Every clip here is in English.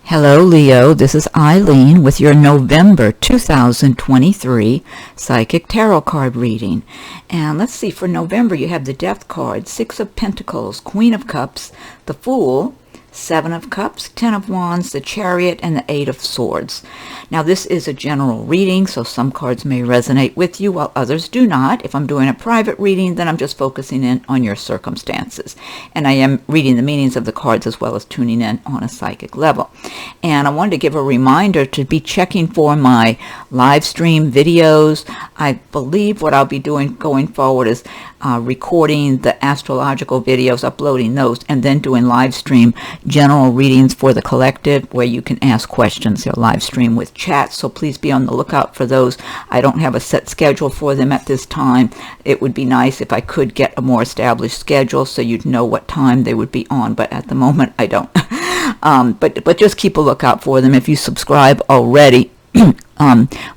Hello, Leo. This is Eileen with your November 2023 Psychic Tarot card reading. And let's see, for November you have the Death card, Six of Pentacles, Queen of Cups, the Fool, Seven of Cups, Ten of Wands, the Chariot, and the Eight of Swords. Now, this is a general reading, so some cards may resonate with you while others do not. If I'm doing a private reading, then I'm just focusing in on your circumstances. And I am reading the meanings of the cards as well as tuning in on a psychic level. And I wanted to give a reminder to be checking for my live stream videos. I believe what I'll be doing going forward is recording the astrological videos, uploading those, and then doing live stream general readings for the collective where you can ask questions. They're live stream with chat, so please be on the lookout for those. I don't have a set schedule for them at this time. It would be nice if I could get a more established schedule so you'd know what time they would be on, but at the moment I don't. But just keep a lookout for them. If you subscribe already,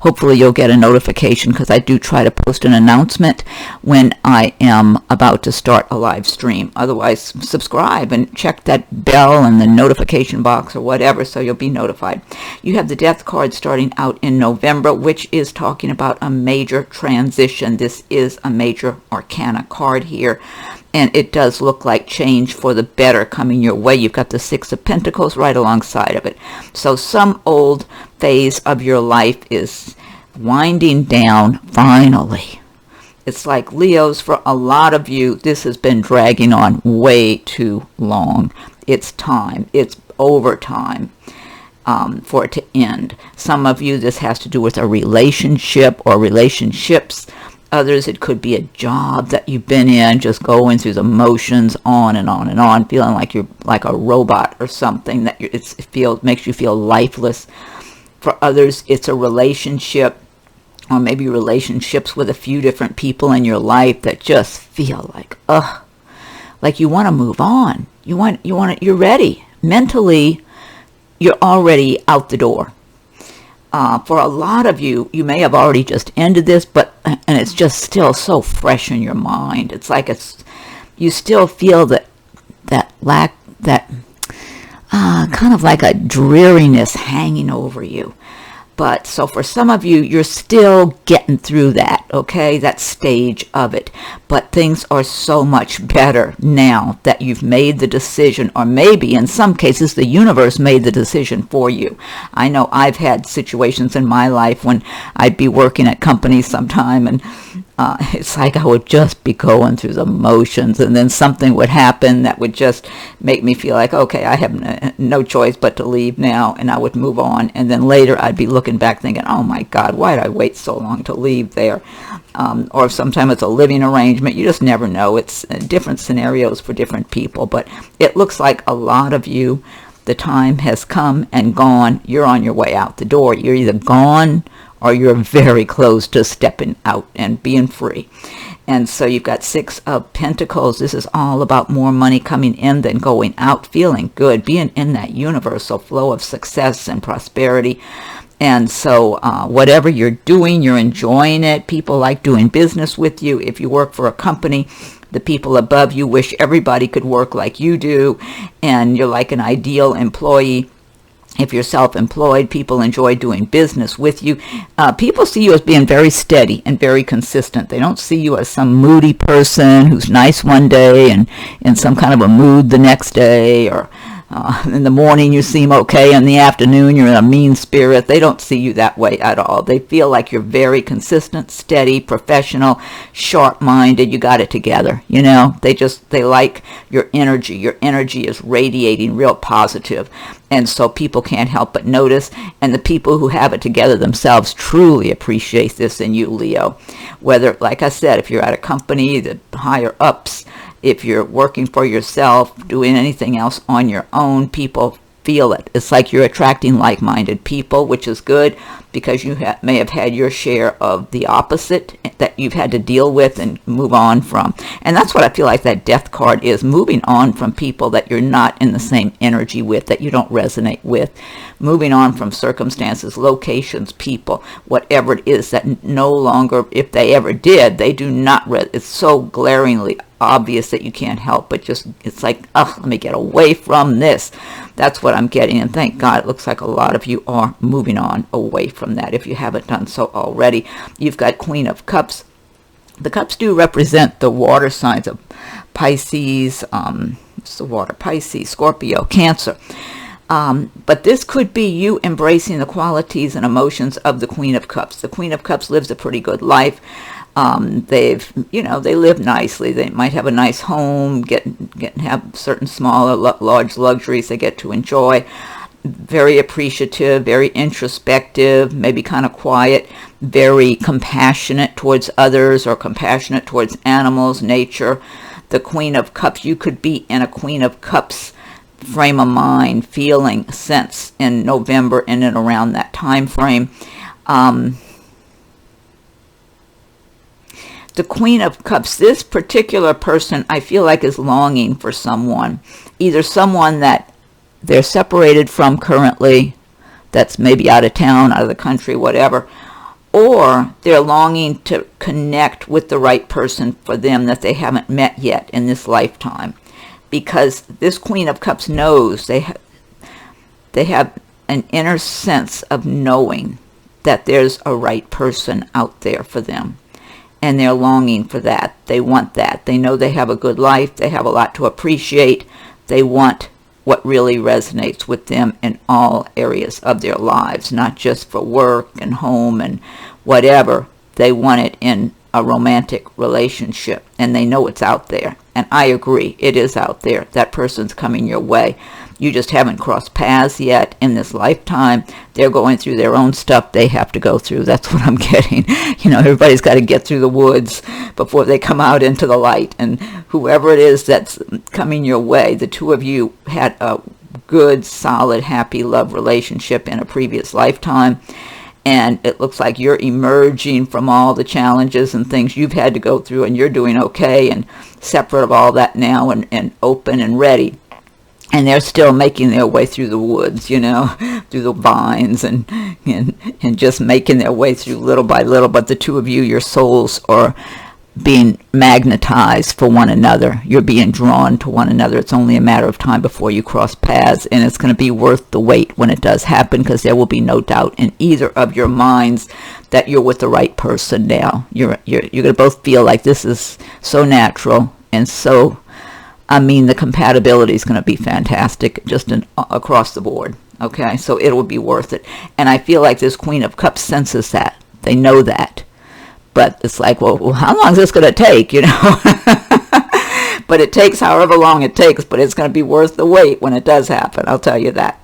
hopefully you'll get a notification, because I do try to post an announcement when I am about to start a live stream. Otherwise, subscribe and check that bell and the notification box or whatever, so you'll be notified. You have the Death card starting out in November, which is talking about a major transition. This is a major arcana card here, and it does look like change for the better coming your way. You've got the Six of Pentacles right alongside of it. So some old phase of your life is winding down finally. It's like, Leos, for a lot of you, this has been dragging on way too long. It's time. It's overtime for it to end. Some of you, this has to do with a relationship or relationships. Others, it could be a job that you've been in, just going through the motions on and on and on, feeling like you're like a robot or something, that makes you feel lifeless. For others, it's a relationship, or maybe relationships with a few different people in your life that just feel like you want to move on. You're ready. Mentally, you're already out the door. For a lot of you, you may have already just ended this, and it's just still so fresh in your mind. It's like you still feel that kind of like a dreariness hanging over you. But so for some of you, you're still getting through that, okay, that stage of it. But things are so much better now that you've made the decision, or maybe in some cases the universe made the decision for you. I know I've had situations in my life when I'd be working at companies sometime, and it's like I would just be going through the motions, and then something would happen that would just make me feel like, okay, I have no choice but to leave now, and I would move on. And then later I'd be looking back thinking, oh my God, why did I wait so long to leave there? Or sometimes it's a living arrangement. You just never know. It's different scenarios for different people. But it looks like a lot of you, the time has come and gone. You're on your way out the door. You're either gone or you're very close to stepping out and being free. And so you've got Six of Pentacles. This is all about more money coming in than going out, feeling good, being in that universal flow of success and prosperity. And so whatever you're doing, you're enjoying it. People like doing business with you. If you work for a company, the people above you wish everybody could work like you do, and you're like an ideal employee. If you're self-employed, people enjoy doing business with you. People see you as being very steady and very consistent. They don't see you as some moody person who's nice one day and in some kind of a mood the next day, or in the morning you seem okay, in the afternoon you're in a mean spirit. They don't see you that way at all. They feel like you're very consistent, steady, professional, sharp-minded. You got it together, you know. They like your energy. Your energy is radiating real positive. And so people can't help but notice, and the people who have it together themselves truly appreciate this in you, Leo. Whether, like I said, if you're at a company, the higher ups, if you're working for yourself, doing anything else on your own, people feel it. It's like you're attracting like-minded people, which is good. because you may have had your share of the opposite that you've had to deal with and move on from. And that's what I feel like that death card is, moving on from people that you're not in the same energy with, that you don't resonate with, moving on from circumstances, locations, people, whatever it is that no longer, if they ever did, they do not, it's so glaringly obvious that you can't help but just, it's like, oh, let me get away from this. That's what I'm getting, and thank God it looks like a lot of you are moving on away from that if you haven't done so already. You've got Queen of Cups. The cups do represent the water signs of Pisces, it's the water, Pisces, Scorpio, Cancer. But this could be you embracing the qualities and emotions of the Queen of Cups. The Queen of Cups lives a pretty good life. They live nicely. They might have a nice home, have certain small or large luxuries they get to enjoy. Very appreciative, very introspective, maybe kind of quiet, very compassionate towards others or compassionate towards animals, nature. The Queen of Cups, you could be in a Queen of Cups frame of mind, feeling, sense in November and in around that time frame. The Queen of Cups, this particular person, I feel like is longing for someone, either someone that they're separated from currently, that's maybe out of town, out of the country, whatever, or they're longing to connect with the right person for them that they haven't met yet in this lifetime. Because this Queen of Cups knows they have an inner sense of knowing that there's a right person out there for them. And they're longing for that. They want that. They know they have a good life. They have a lot to appreciate. They want what really resonates with them in all areas of their lives, not just for work and home and whatever. They want it in a romantic relationship, and they know it's out there. And I agree, it is out there. That person's coming your way. You just haven't crossed paths yet in this lifetime. They're going through their own stuff they have to go through. That's what I'm getting. Everybody's got to get through the woods before they come out into the light. And whoever it is that's coming your way, the two of you had a good, solid, happy love relationship in a previous lifetime. And it looks like you're emerging from all the challenges and things you've had to go through, and you're doing okay and separate of all that now and open and ready. And they're still making their way through the woods, through the vines and just making their way through little by little. But the two of you, your souls are being magnetized for one another. You're being drawn to one another. It's only a matter of time before you cross paths, and it's going to be worth the wait when it does happen, because there will be no doubt in either of your minds that you're with the right person now. You're going to both feel like this is so natural, and so, the compatibility is going to be fantastic just across the board. Okay, so it'll be worth it. And I feel like this Queen of Cups senses that. They know that. But it's like, well, how long is this going to take, But it takes however long it takes, but it's going to be worth the wait when it does happen, I'll tell you that.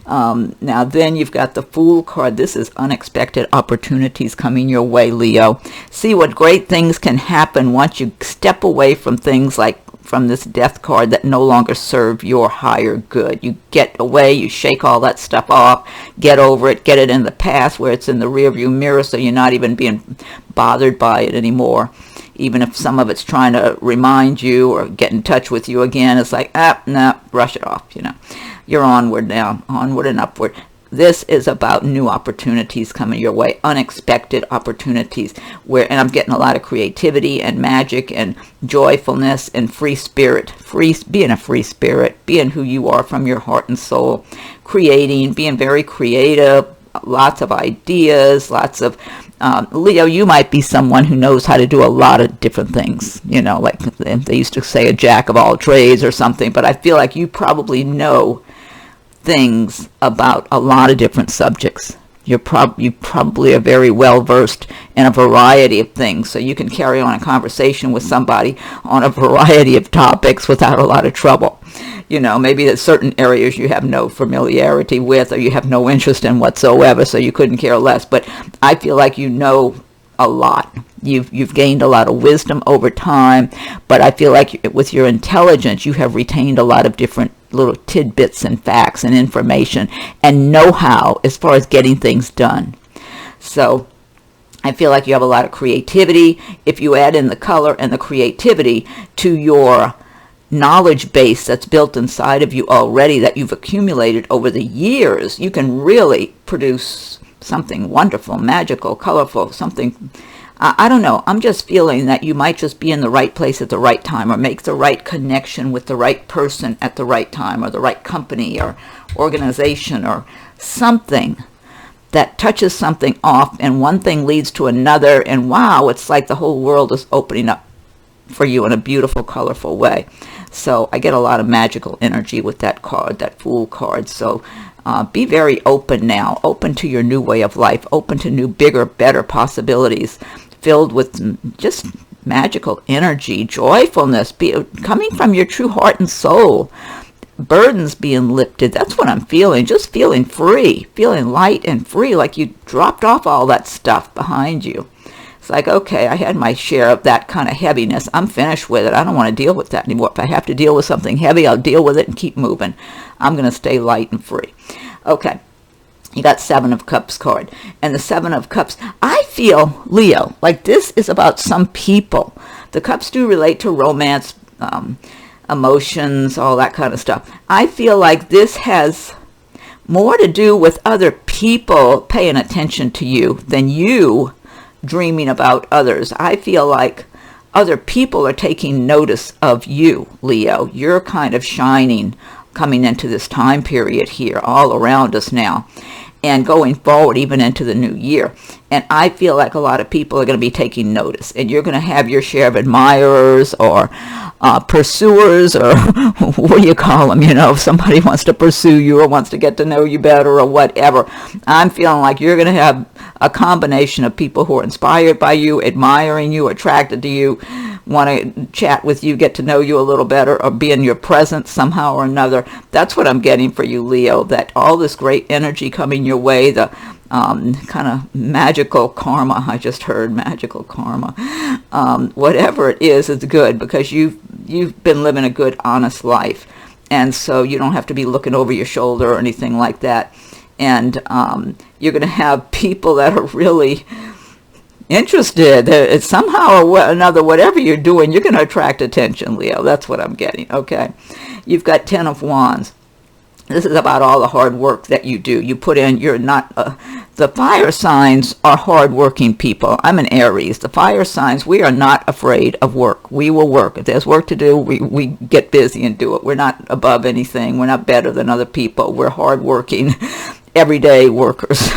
Now then you've got the Fool card. This is unexpected opportunities coming your way, Leo. See what great things can happen once you step away from things like from this Death card that no longer serve your higher good. You get away, you shake all that stuff off, get over it, get it in the past where it's in the rearview mirror, so you're not even being bothered by it anymore. Even if some of it's trying to remind you or get in touch with you again, it's like, no, brush it off, You're onward now, onward and upward. This is about new opportunities coming your way, unexpected opportunities, and I'm getting a lot of creativity and magic and joyfulness and free spirit, being a free spirit, being who you are from your heart and soul, creating, being very creative, lots of ideas, lots of, Leo, you might be someone who knows how to do a lot of different things, like they used to say a jack of all trades or something, but I feel like you probably know things about a lot of different subjects. You probably are very well versed in a variety of things, so you can carry on a conversation with somebody on a variety of topics without a lot of trouble. Maybe there's certain areas you have no familiarity with or you have no interest in whatsoever, so you couldn't care less. But I feel like you know a lot. You've gained a lot of wisdom over time, but I feel like with your intelligence, you have retained a lot of different little tidbits and facts and information and know-how as far as getting things done. So I feel like you have a lot of creativity. If you add in the color and the creativity to your knowledge base that's built inside of you already, that you've accumulated over the years, you can really produce something wonderful, magical, colorful, something, I don't know. I'm just feeling that you might just be in the right place at the right time, or make the right connection with the right person at the right time, or the right company or organization or something that touches something off, and one thing leads to another, and wow, it's like the whole world is opening up for you in a beautiful, colorful way. So I get a lot of magical energy with that card, that Fool card. So be very open now, open to your new way of life, open to new, bigger, better possibilities, filled with just magical energy, joyfulness, coming from your true heart and soul. Burdens being lifted. That's what I'm feeling. Just feeling free, feeling light and free, like you dropped off all that stuff behind you. It's like, okay, I had my share of that kind of heaviness. I'm finished with it. I don't want to deal with that anymore. If I have to deal with something heavy, I'll deal with it and keep moving. I'm going to stay light and free. Okay. You got Seven of Cups card. And the Seven of Cups, I feel, Leo, like this is about some people. The cups do relate to romance, emotions, all that kind of stuff. I feel like this has more to do with other people paying attention to you than you dreaming about others. I feel like other people are taking notice of you, Leo. You're kind of shining coming into this time period here all around us now, and going forward even into the new year. And I feel like a lot of people are going to be taking notice, and you're going to have your share of admirers or pursuers, or what do you call them, if somebody wants to pursue you or wants to get to know you better or whatever. I'm feeling like you're going to have a combination of people who are inspired by you, admiring you, attracted to you, want to chat with you, get to know you a little better, or be in your presence somehow or another. That's what I'm getting for you, Leo, that all this great energy coming your way, the kind of magical karma. I just heard magical karma. Whatever it is, it's good, because you've been living a good, honest life, and so you don't have to be looking over your shoulder or anything like that. And you're going to have people that are really interested. It's somehow or another, whatever you're doing, you're going to attract attention, Leo. That's what I'm getting. Okay, you've got Ten of Wands. This is about all the hard work that you do. You put in, you're not, the fire signs are hard-working people. I'm an Aries. The fire signs, we are not afraid of work. We will work. If there's work to do, we get busy and do it. We're not above anything. We're not better than other people. We're hard-working, everyday workers.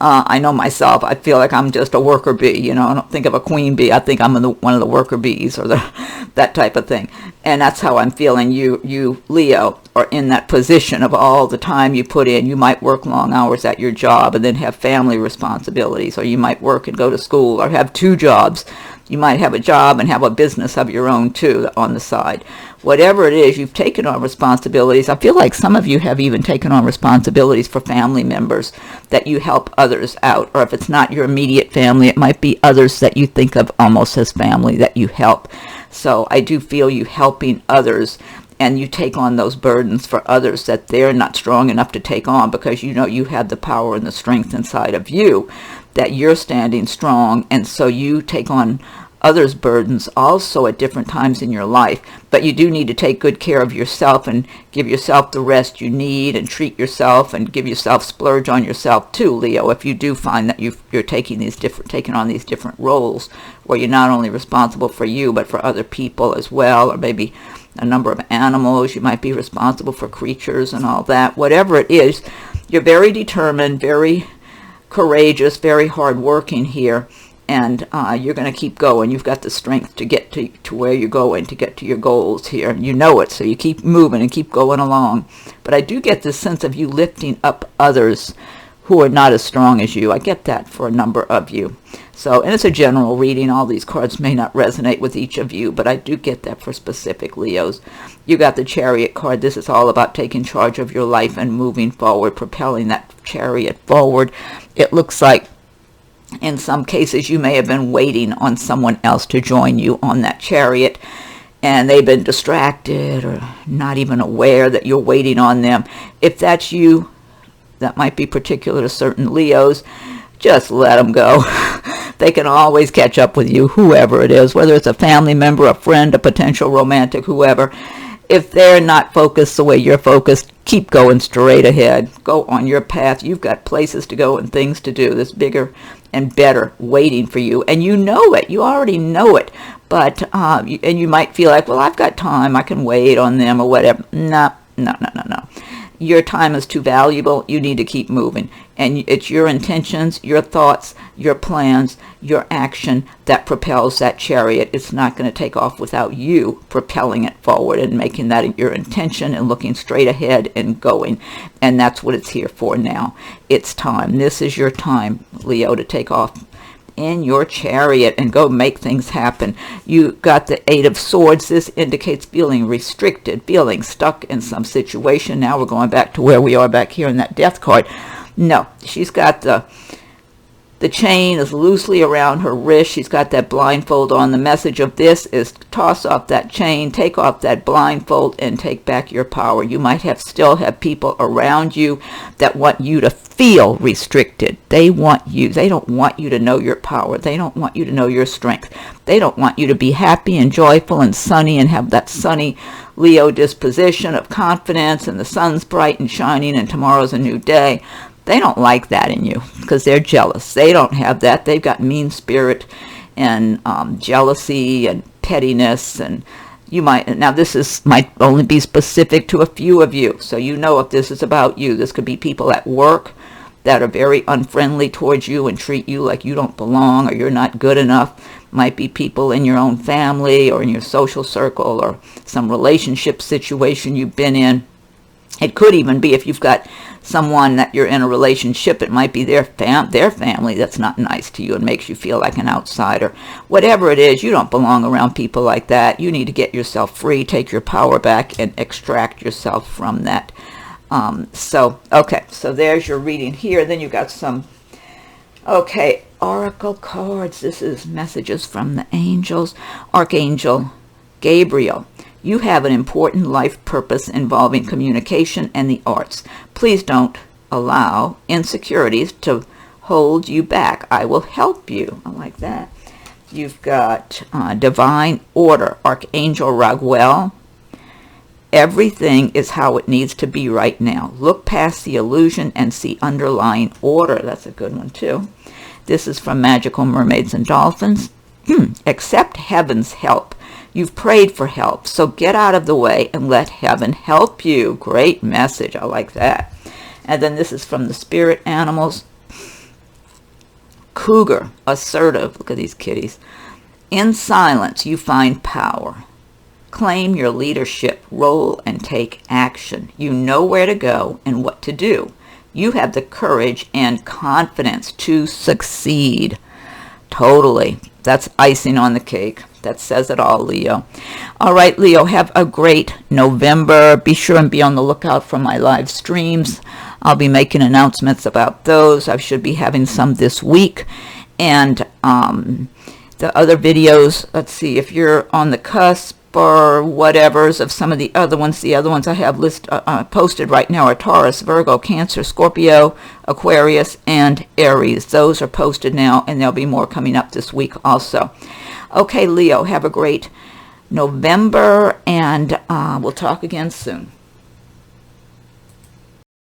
I know myself. I feel like I'm just a worker bee. I don't think of a queen bee. I think I'm one of the worker bees, or that type of thing. And that's how I'm feeling. You, Leo, are in that position of all the time you put in. You might work long hours at your job and then have family responsibilities, or you might work and go to school, or have two jobs. You might have a job and have a business of your own too on the side. Whatever it is, you've taken on responsibilities. I feel like some of you have even taken on responsibilities for family members, that you help others out. Or if it's not your immediate family, it might be others that you think of almost as family that you help. So I do feel you helping others, and you take on those burdens for others that they're not strong enough to take on, because you have the power and the strength inside of you, that you're standing strong, and so you take on others' burdens also at different times in your life. But you do need to take good care of yourself and give yourself the rest you need, and treat yourself and give yourself, splurge on yourself too, Leo, if you do find that you're taking on these different roles where you're not only responsible for you but for other people as well, or maybe a number of animals. You might be responsible for creatures and all that. Whatever it is, you're very determined, very courageous, very hardworking here, and you're going to keep going. You've got the strength to get to where you're going, to get to your goals here. You know it, so you keep moving and keep going along. But I do get this sense of you lifting up others who are not as strong as you. I get that for a number of you. So, and it's a general reading. All these cards may not resonate with each of you, but I do get that for specific Leos. You got the Chariot card. This is all about taking charge of your life and moving forward, propelling that chariot forward. It looks like in some cases you may have been waiting on someone else to join you on that chariot, and they've been distracted or not even aware that you're waiting on them. If that's you, that might be particular to certain Leos. just let them go. They can always catch up with you, whoever it is, whether it's a family member, a friend, a potential romantic, whoever. If they're not focused the way you're focused, keep going straight ahead. Go on your path. You've got places to go and things to do. There's bigger and better waiting for you. And you know it. You already know it. But, and you might feel like, well, I've got time. I can wait on them or whatever. No. Your time is too valuable. You need to keep moving. And it's your intentions, your thoughts, your plans, your action that propels that chariot. It's not going to take off without you propelling it forward and making that your intention and looking straight ahead and going. And that's what it's here for now. It's time. This is your time, Leo, to take off in your chariot and go make things happen. You got the Eight of Swords. This indicates feeling restricted, feeling stuck in some situation. Now we're going back to where we are back here in that Death card. No, she's got the chain is loosely around her wrist. She's got that blindfold on. The message of this is toss off that chain, take off that blindfold, and take back your power. You might still have people around you that want you to feel restricted. They want you. They don't want you to know your power. They don't want you to know your strength. They don't want you to be happy and joyful and sunny and have that sunny Leo disposition of confidence and the sun's bright and shining and tomorrow's a new day. They don't like that in you because they're jealous. They don't have that. They've got mean spirit and jealousy and pettiness. And you now this might only be specific to a few of you. So you know if this is about you. This could be people at work that are very unfriendly towards you and treat you like you don't belong or you're not good enough. Might be people in your own family or in your social circle or some relationship situation you've been in. It could even be if you've got someone that you're in a relationship, it might be their family that's not nice to you and makes you feel like an outsider. Whatever it is, you don't belong around people like that. You need to get yourself free, take your power back, and extract yourself from that. So there's your reading here. Then you've got some, oracle cards. This is messages from the angels. Archangel Gabriel. You have an important life purpose involving communication and the arts. Please don't allow insecurities to hold you back. I will help you. I like that. You've got divine order. Archangel Raguel. Everything is how it needs to be right now. Look past the illusion and see underlying order. That's a good one too. This is from Magical Mermaids and Dolphins. Accept heaven's help. You've prayed for help, so get out of the way and let heaven help you. Great message. I like that. And then this is from the spirit animals. Cougar, assertive. Look at these kitties. In silence, you find power. Claim your leadership role and take action. You know where to go and what to do. You have the courage and confidence to succeed. Totally. That's icing on the cake. That says it all, Leo. All right, Leo, have a great November. Be sure and be on the lookout for my live streams. I'll be making announcements about those. I should be having some this week. And the other videos, let's see, if you're on the cusp or whatever's of some of the other ones I have posted right now are Taurus, Virgo, Cancer, Scorpio, Aquarius, and Aries. Those are posted now, and there'll be more coming up this week also. Okay, Leo, have a great November, and we'll talk again soon.